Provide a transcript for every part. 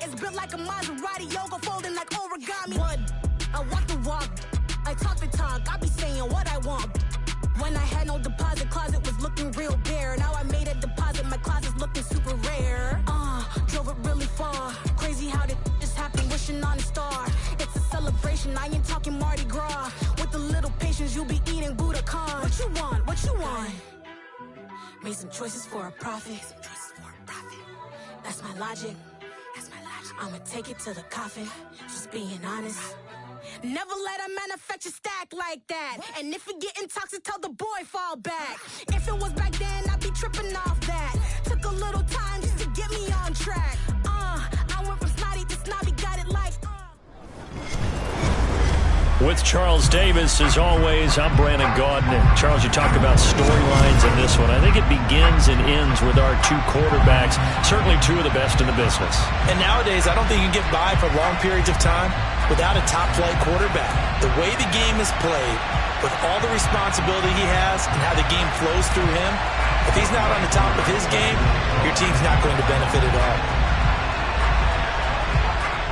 It's built like a Maserati, yoga folding like origami. What? I walk the walk, I talk the talk, I be saying what I want. When I had no deposit, closet was looking real bare. Now I made a deposit, my closet's looking super rare. Drove it really far. Crazy how did this happen, wishing on a star. It's a celebration, I ain't talking Mardi Gras. With a little patience, you'll be eating Budokan. What you want? What you want? Made some choices for a profit. That's my logic. I'ma take it to the coffin. Just being honest. Never let a manufacture stack like that. And if it getting toxic, tell the boy fall back. If it was back then, I'd be tripping off that. Took a little time just to get me on track. I went from snotty to snobby, got it like. With Charles Davis, as always, I'm Brandon Gaudin. And Charles, you talked about storylines in this one. I think it begins and ends with our two quarterbacks, certainly two of the best in the business. And nowadays, I don't think you can get by for long periods of time without a top-flight quarterback. The way the game is played, with all the responsibility he has and how the game flows through him, if he's not on the top of his game, your team's not going to benefit at all.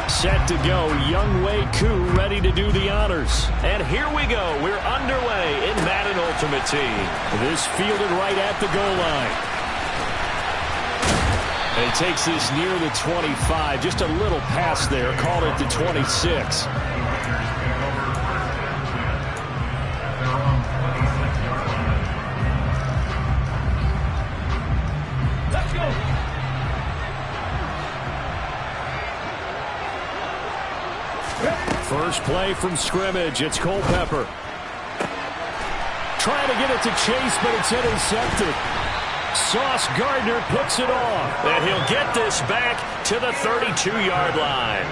Set to go, Younghoe Koo ready to do the honors. And here we go. We're underway in Madden Ultimate Team. This fielded right at the goal line. And he takes this near the 25. Just a little pass there. Called it the 26. Let's go. First play from scrimmage. It's Culpepper. Trying to get it to Chase, but it's intercepted. Sauce Gardner picks it off. And he'll get this back to the 32-yard line.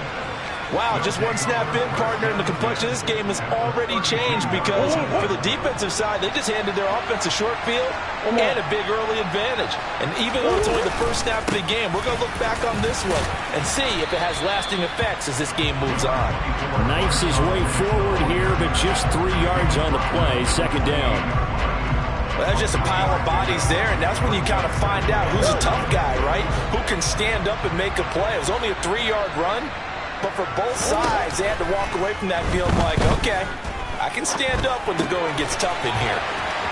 Wow, just one snap in, partner, and the complexion of this game has already changed because for the defensive side, they just handed their offense a short field and a big early advantage. And even though it's only the first snap of the game, we're going to look back on this one and see if it has lasting effects as this game moves on. Knifes his way forward here, but just 3 yards on the play. Second down. Well, that's just a pile of bodies there, and that's when you kind of find out who's a tough guy, right? Who can stand up and make a play. It was only a 3-yard run. But for both sides, they had to walk away from that field like, okay, I can stand up when the going gets tough in here.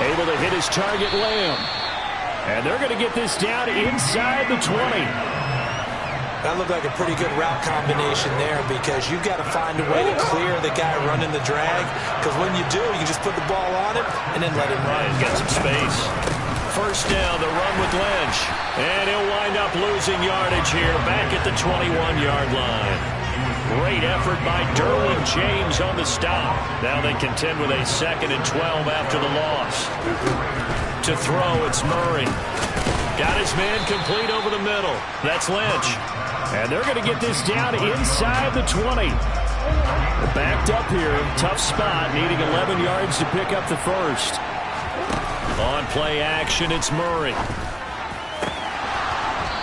Able to hit his target, Lamb. And they're going to get this down inside the 20. That looked like a pretty good route combination there because you've got to find a way to clear the guy running the drag. Because when you do, you just put the ball on him and then let him run. He's got some space. First down, the run with Lynch. And he'll wind up losing yardage here back at the 21-yard line. Great effort by Derwin James on the stop. Now they contend with a 2nd and 12 after the loss. To throw, it's Murray. Got his man complete over the middle. That's Lynch. And they're going to get this down inside the 20. Backed up here. Tough spot. Needing 11 yards to pick up the first. On play action, it's Murray.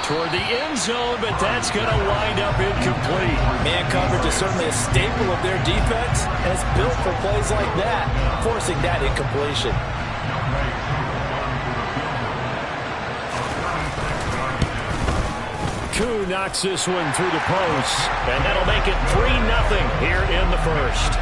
Toward the end zone, but that's going to wind up incomplete. Man coverage is certainly a staple of their defense, and it's built for plays like that, forcing that incompletion. Koo knocks this one through the post, and that'll make it 3-0 here in the first.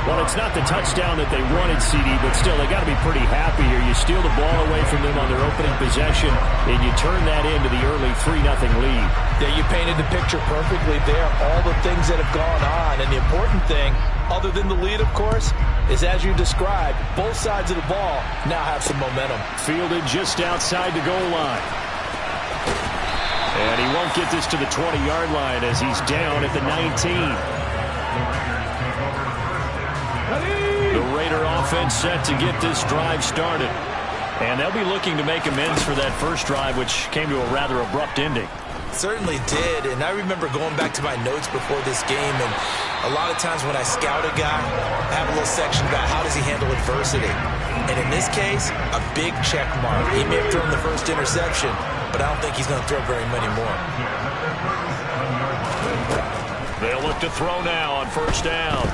Well, it's not the touchdown that they wanted, CD, but still, they got to be pretty happy here. You steal the ball away from them on their opening possession, and you turn that into the early 3-0 lead. Yeah, you painted the picture perfectly there, all the things that have gone on. And the important thing, other than the lead, of course, is as you described, both sides of the ball now have some momentum. Fielded just outside the goal line. And he won't get this to the 20-yard line as he's down at the 19. The Raider offense set to get this drive started. And they'll be looking to make amends for that first drive, which came to a rather abrupt ending. Certainly did, and I remember going back to my notes before this game, and a lot of times when I scout a guy, I have a little section about how does he handle adversity. And in this case, a big check mark. He may have thrown the first interception, but I don't think he's going to throw very many more. They'll look to throw now on first down.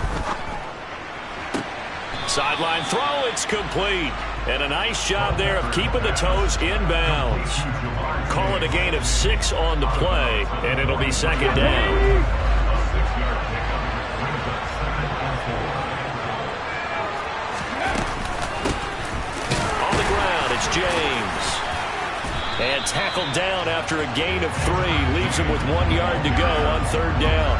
Sideline throw, it's complete. And a nice job there of keeping the toes in bounds. call it a gain of 6 on the play, and it'll be second down. On the ground, it's James. And tackled down after a gain of 3. Leaves him with 1 yard to go on third down.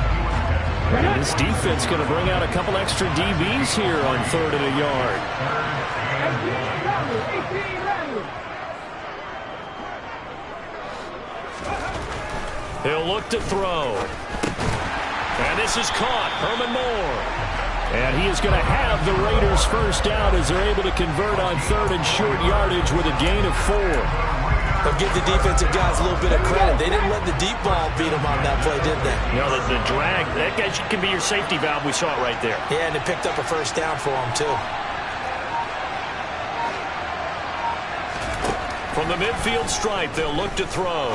And this defense going to bring out a couple extra DBs here on 3rd and a yard. He'll look to throw. And this is caught. Herman Moore. And he is going to have the Raiders first down as they're able to convert on 3rd and short yardage with a gain of 4. They'll give the defensive guys a little bit of credit. They didn't let the deep ball beat them on that play, did they? No, the drag, that guy can be your safety valve. We saw it right there. Yeah, and it picked up a first down for them, too. From the midfield stripe, they'll look to throw.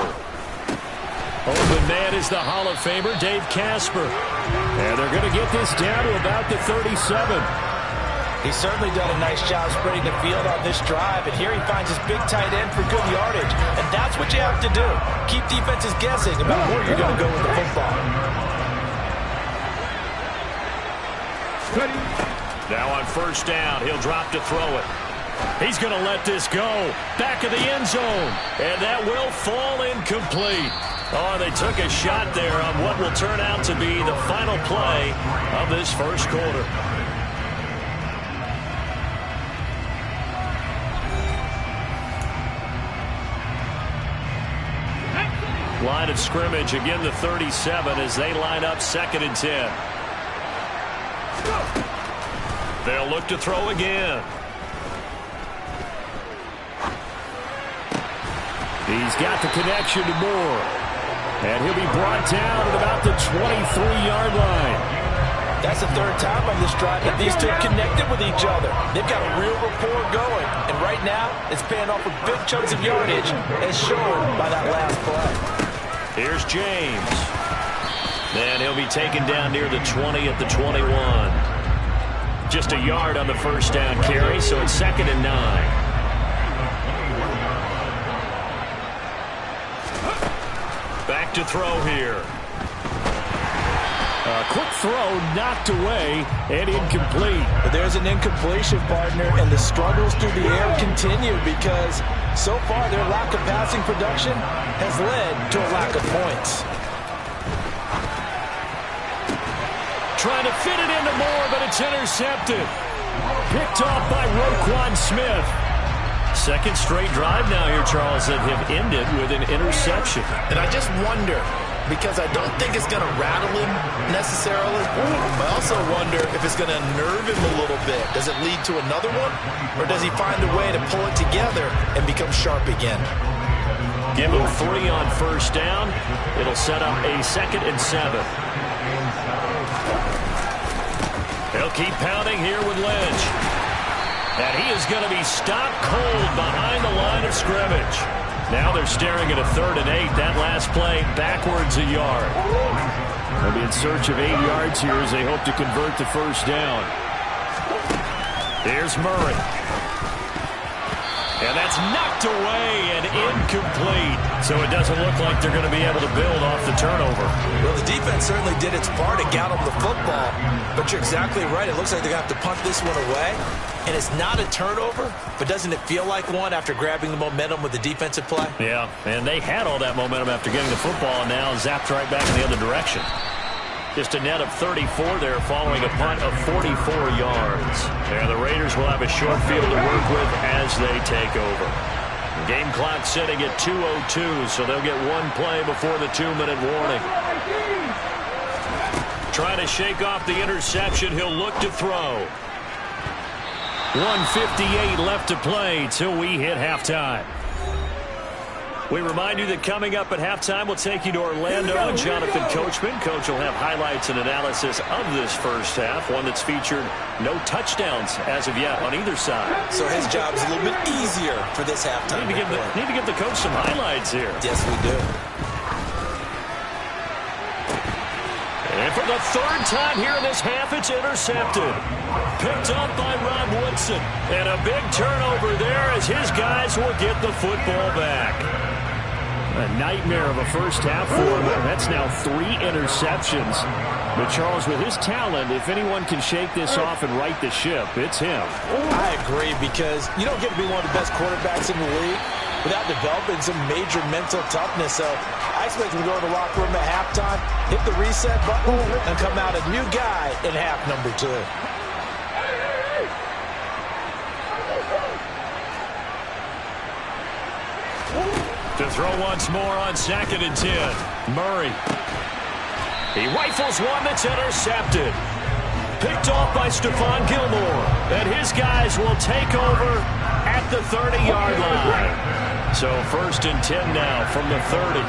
Open man is the Hall of Famer, Dave Casper. And they're going to get this down to about the 37. He's certainly done a nice job spreading the field on this drive, and here he finds his big tight end for good yardage. And that's what you have to do. Keep defenses guessing about where you're going to go with the football. Now on first down, he'll drop to throw it. He's going to let this go. Back of the end zone. And that will fall incomplete. Oh, they took a shot there on what will turn out to be the final play of this first quarter. Line of scrimmage, again the 37 as they line up 2nd and 10. They'll look to throw again. He's got the connection to Moore. And he'll be brought down at about the 23-yard line. That's the 3rd time on this drive that these two have connected with each other. They've got a real rapport going. And right now, it's paying off with big chunks of yardage as shown by that last play. Here's James. Then he'll be taken down near the 20 at the 21. Just a yard on the first down carry, so it's 2nd and 9. Back to throw here. A quick throw knocked away and incomplete. But there's an incompletion, partner, and the struggles through the air continue because so far their lack of passing production has led to a lack of points. Trying to fit it into Moore, but it's intercepted. Picked off by Roquan Smith. 2nd straight drive now here, Charles, that have ended with an interception. And I just wonder, because I don't think it's going to rattle him necessarily, but I also wonder if it's going to nerve him a little bit. Does it lead to another one, or does he find a way to pull it together and become sharp again? Give him 3 on first down. It'll set up a 2nd and 7. He'll keep pounding here with Lynch. And he is going to be stopped cold behind the line of scrimmage. Now they're staring at a 3rd and 8. That last play backwards a yard. They'll be in search of 8 yards here as they hope to convert the first down. Here's Murray. And that's knocked away and incomplete. So it doesn't look like they're going to be able to build off the turnover. Well, the defense certainly did its part to get them the football. But you're exactly right. It looks like they're going to have to punt this one away. And it's not a turnover, but doesn't it feel like one after grabbing the momentum with the defensive play? Yeah, and they had all that momentum after getting the football and now zapped right back in the other direction. Just a net of 34 there following a punt of 44 yards. And the Raiders will have a short field to work with as they take over. Game clock sitting at 2:02, so they'll get one play before the 2-minute warning. Trying to shake off the interception, he'll look to throw. 1:58 left to play till we hit halftime. We remind you that coming up at halftime, we'll take you to Orlando and Jonathan Coachman. Coach will have highlights and analysis of this first half, one that's featured no touchdowns as of yet on either side. So his job is a little bit easier for this halftime. Need to give the coach some highlights here. Yes, we do. And for the 3rd time here in this half, it's intercepted. Picked up by Rob Woodson. And a big turnover there as his guys will get the football back. A nightmare of a first half for him. That's now 3 interceptions. But Charles, with his talent, if anyone can shake this off and right the ship, it's him. I agree, because you don't get to be one of the best quarterbacks in the league without developing some major mental toughness. So I expect him to go to the locker room at halftime, hit the reset button, and come out a new guy in half number 2. To throw once more on 2nd and 10. Murray. He rifles one that's intercepted. Picked off by Stephon Gilmore. And his guys will take over at the 30-yard line. So 1st and 10 now from the 30.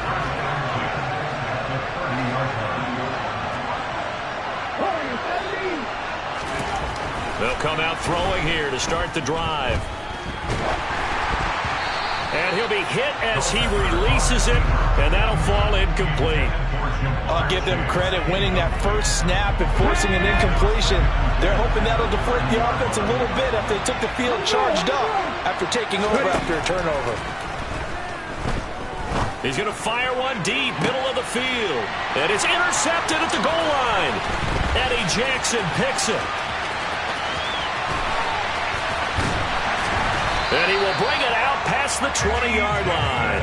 They'll come out throwing here to start the drive. And he'll be hit as he releases it, and that'll fall incomplete. I'll give them credit winning that first snap and forcing an incompletion. They're hoping that'll deflate the offense a little bit after they took the field charged up after taking over after a turnover. He's going to fire one deep, middle of the field. And it's intercepted at the goal line. Eddie Jackson picks it. And he will bring it out past the 20-yard line.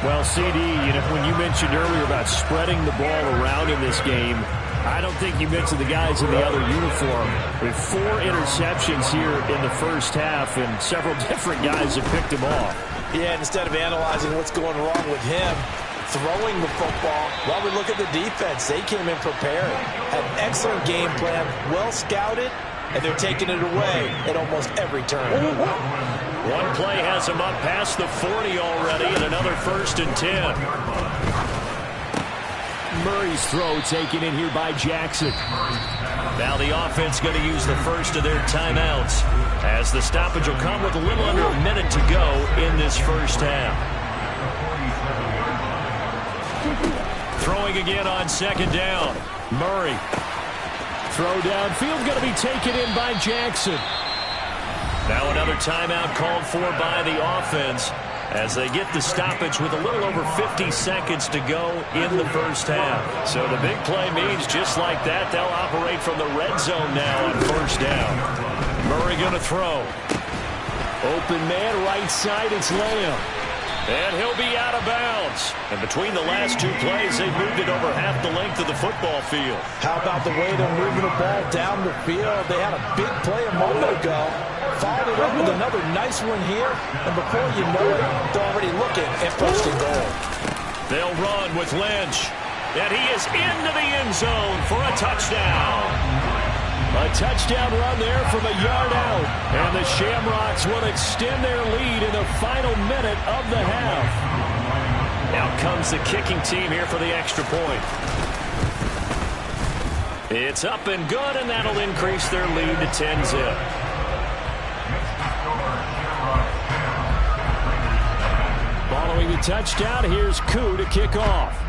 Well, CD, when you mentioned earlier about spreading the ball around in this game, I don't think you mentioned the guys in the other uniform. With 4 interceptions here in the first half, and several different guys have picked him off. Yeah, and instead of analyzing what's going wrong with him throwing the football, well, we look at the defense. They came in prepared, had an excellent game plan, well scouted, and they're taking it away at almost every turn. One play has him up past the 40 already, and another 1st and 10. Murray's throw taken in here by Jackson. Now the offense going to use the first of their timeouts, as the stoppage will come with a little under a minute to go in this first half. Throwing again on 2nd down. Murray. Throw downfield going to be taken in by Jackson. Now another timeout called for by the offense as they get the stoppage with a little over 50 seconds to go in the first half. So the big play means just like that, they'll operate from the red zone now on 1st down. Murray going to throw. Open man, right side, it's Lamb. And he'll be out of bounds. And between the last 2 plays, they've moved it over half the length of the football field. How about the way they're moving the ball down the field? They had a big play a moment ago. Followed it up with another nice one here. And before you know it, they're already looking at 1st and goal. They'll run with Lynch. And he is into the end zone for a touchdown. A touchdown run there from a yard out. And the Shamrocks will extend their lead in the final minute of the half. Out comes the kicking team here for the extra point. It's up and good, and that'll increase their lead to 10-zip. Following the touchdown, here's Koo to kick off.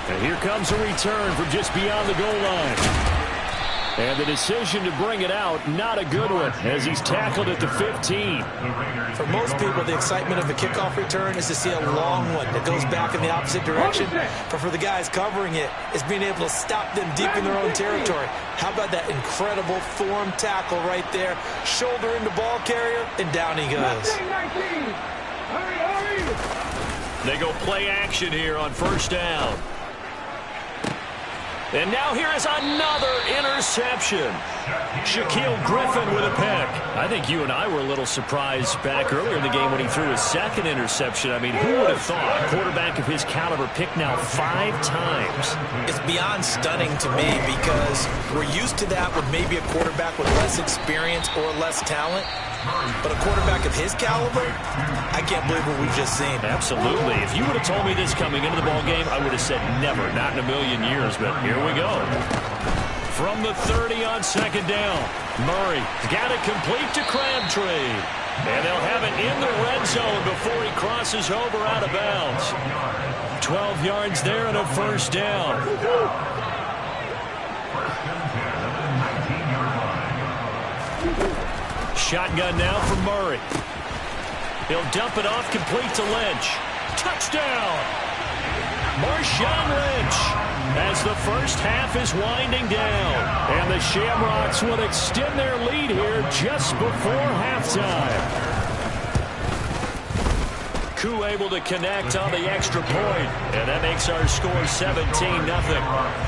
And here comes a return from just beyond the goal line. And the decision to bring it out, not a good one, as he's tackled at the 15. For most people, the excitement of a kickoff return is to see a long one that goes back in the opposite direction. But for the guys covering it, it's being able to stop them deep in their own territory. How about that incredible form tackle right there? Shoulder into ball carrier, and down he goes. They go play action here on 1st down. And now here is another interception. Shaquille Griffin with a pick. I think you and I were a little surprised back earlier in the game when he threw his 2nd interception. I mean, who would have thought a quarterback of his caliber picked now 5 times? It's beyond stunning to me because we're used to that with maybe a quarterback with less experience or less talent. But a quarterback of his caliber, I can't believe what we've just seen. Absolutely. If you would have told me this coming into the ball game, I would have said never, not in a million years. But here we go. From the 30 on 2nd down, Murray got it complete to Crabtree. And they'll have it in the red zone before he crosses over out of bounds. 12 yards there and a 1st down. shotgun now for Murray. He'll dump it off complete to Lynch. Touchdown! Marshawn Lynch as the first half is winding down. And the Shamrocks would extend their lead here just before halftime. Koo able to connect on the extra point. And that makes our score 17-0.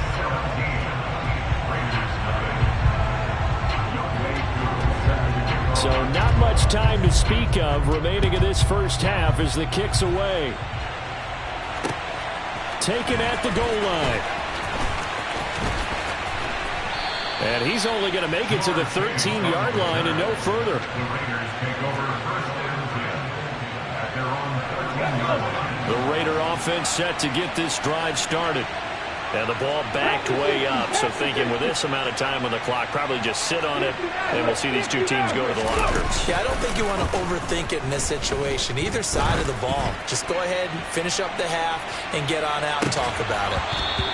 So not much time to speak of remaining in this first half as the kick's away. Taken at the goal line. And he's only going to make it to the 13-yard line and no further. The Raider offense set to get this drive started. And the ball backed way up. So thinking with this amount of time on the clock, probably just sit on it, and we'll see these two teams go to the lockers. Yeah, I don't think you want to overthink it in this situation. Either side of the ball. Just go ahead and finish up the half and get on out and talk about it.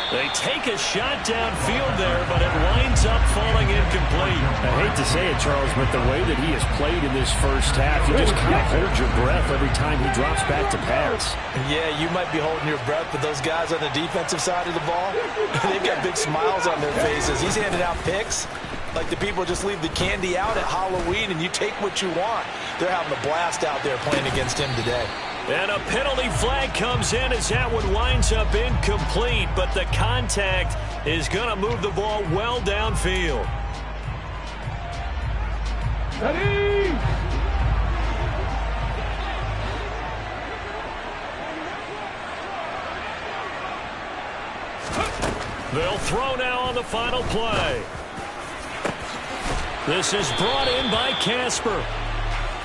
They take a shot downfield there, but it winds up falling incomplete. I hate to say it, Charles, but the way that he has played in this first half, you just can't hold your breath every time he drops back to pass. Yeah, you might be holding your breath, but those guys on the defensive side of the ball, they've got big smiles on their faces. He's handing out picks like the people just leave the candy out at Halloween and you take what you want. They're having a blast out there playing against him today. And a penalty flag comes in as that one winds up incomplete, but the contact is going to move the ball well downfield. Ready? They'll throw now on the final play. This is brought in by Casper.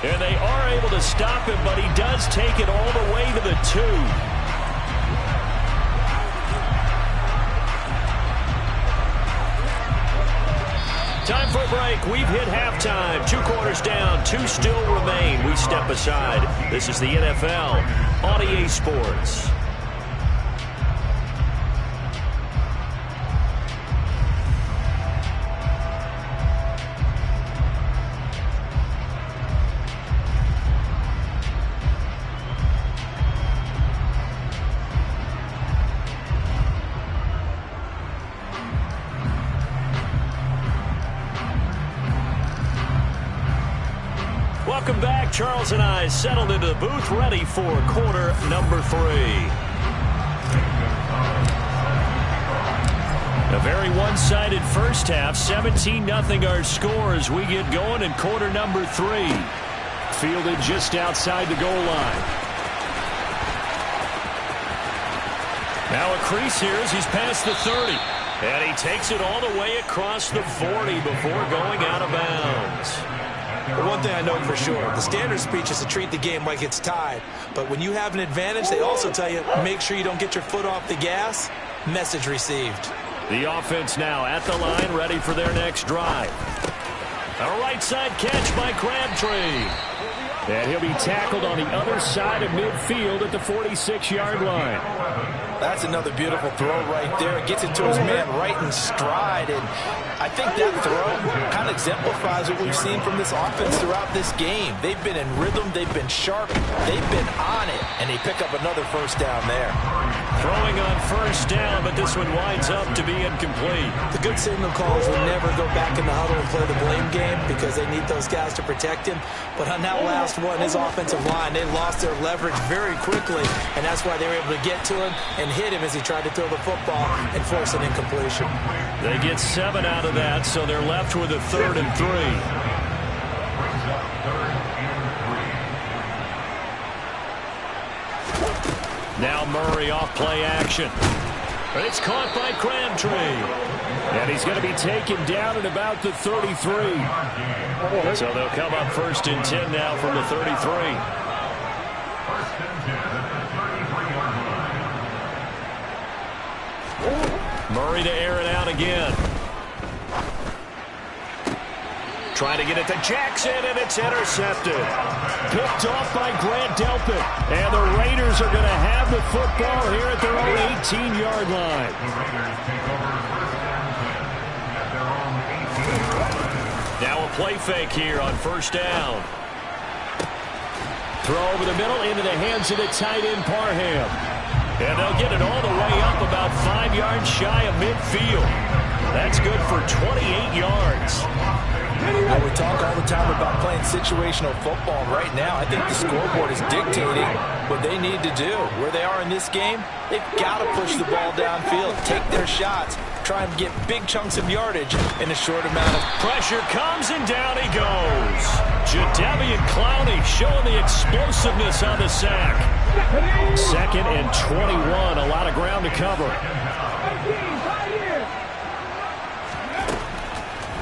And they are able to stop him, but he does take it all the way to the 2. Time for a break. We've hit halftime. 2 quarters down. 2 still remain. We step aside. This is the NFL on EA Sports. Welcome back. Charles and I settled into the booth, ready for quarter number 3. A very one-sided first half. 17-0 our score as we get going in quarter number 3. Fielded just outside the goal line. Now a crease here as he's past the 30. And he takes it all the way across the 40 before going out of bounds. But one thing I know for sure, the standard speech is to treat the game like it's tied. But when you have an advantage, they also tell you, make sure you don't get your foot off the gas. Message received. The offense now at the line, ready for their next drive. A right side catch by Crabtree. And he'll be tackled on the other side of midfield at the 46-yard line. That's another beautiful throw right there. It gets it to his man right in stride. And I think that throw kind of exemplifies what we've seen from this offense throughout this game. They've been in rhythm. They've been sharp. They've been on it. And they pick up another first down there. Throwing on first down, but this one winds up to be incomplete. The good signal calls will never go back in the huddle and play the blame game because they need those guys to protect him. But on that last one, his offensive line, they lost their leverage very quickly, and that's why they were able to get to him and hit him as he tried to throw the football and force an incompletion. They get 7 out of that, so they're left with a 3rd and 3. Now Murray off play action. It's caught by Crabtree. And he's going to be taken down at about the 33. So they'll come up 1st and 10 now from the 33. Murray to air it out again. Trying to get it to Jackson, and it's intercepted. Picked off by Grant Delpit. And the Raiders are going to have the football here at their own 18-yard line. Now a play fake here on first down. Throw over the middle into the hands of the tight end, Parham. And they'll get it all the way up about 5 yards shy of midfield. That's good for 28 yards. Well, we talk all the time about playing situational football. Right now, I think the scoreboard is dictating what they need to do. Where they are in this game, they've got to push the ball downfield, take their shots, try and get big chunks of yardage in a short amount of... Pressure comes, and down he goes. Jadeveon Clowney showing the explosiveness on the sack. 2nd and 21, a lot of ground to cover.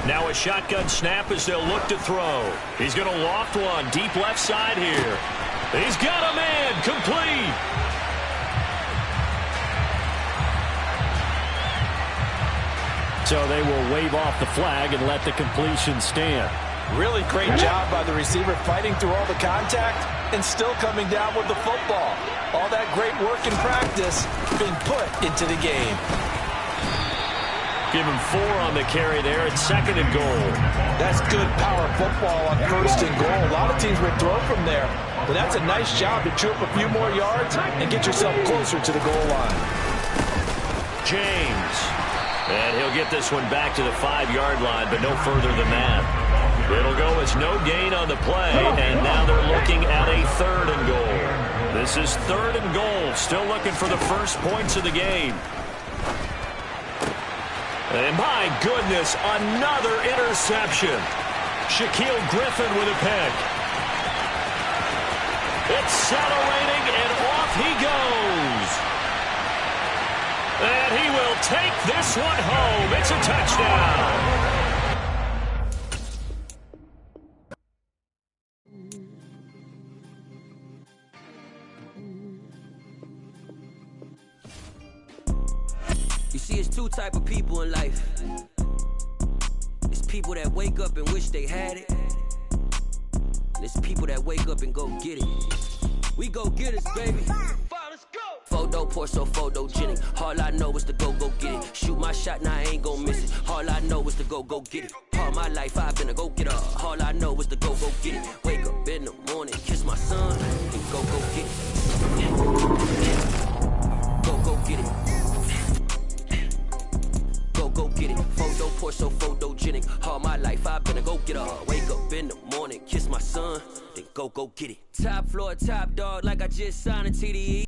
Now a shotgun snap as they'll look to throw. He's going to loft one deep left side here. He's got a man, complete. So they will wave off the flag and let the completion stand. Really great job by the receiver fighting through all the contact and still coming down with the football. All that great work in practice being put into the game. Give him 4 on the carry there at 2nd and goal. That's good power football on 1st and goal. A lot of teams would throw from there, but that's a nice job to chew up a few more yards and get yourself closer to the goal line. James. And he'll get this one back to the 5-yard line, but no further than that. It'll go as no gain on the play, and now they're looking at a 3rd and goal. This is 3rd and goal, still looking for the first points of the game. And my goodness, another interception. Shaquille Griffin with a pick. Accelerating, and off he goes. And he will take this one home. It's a touchdown. You see, it's 2 type of people in life. It's people that wake up and wish they had it. And it's people that wake up and go get it. We go get it, baby. Let's go. Photo poor, so photogenic. All I know is to go get it. Shoot my shot, now I ain't gon' miss it. All I know is to go get it. All my life I've been a go-getter. All I know is to go get it. Wake up in the morning, kiss my son, and go get it. Go get it. Go get it. Photo poor, so photogenic. All my life I've been a go-getter. Wake up in the morning, kiss my son, then go get it. Top floor, top dog, like I just signed a TDE.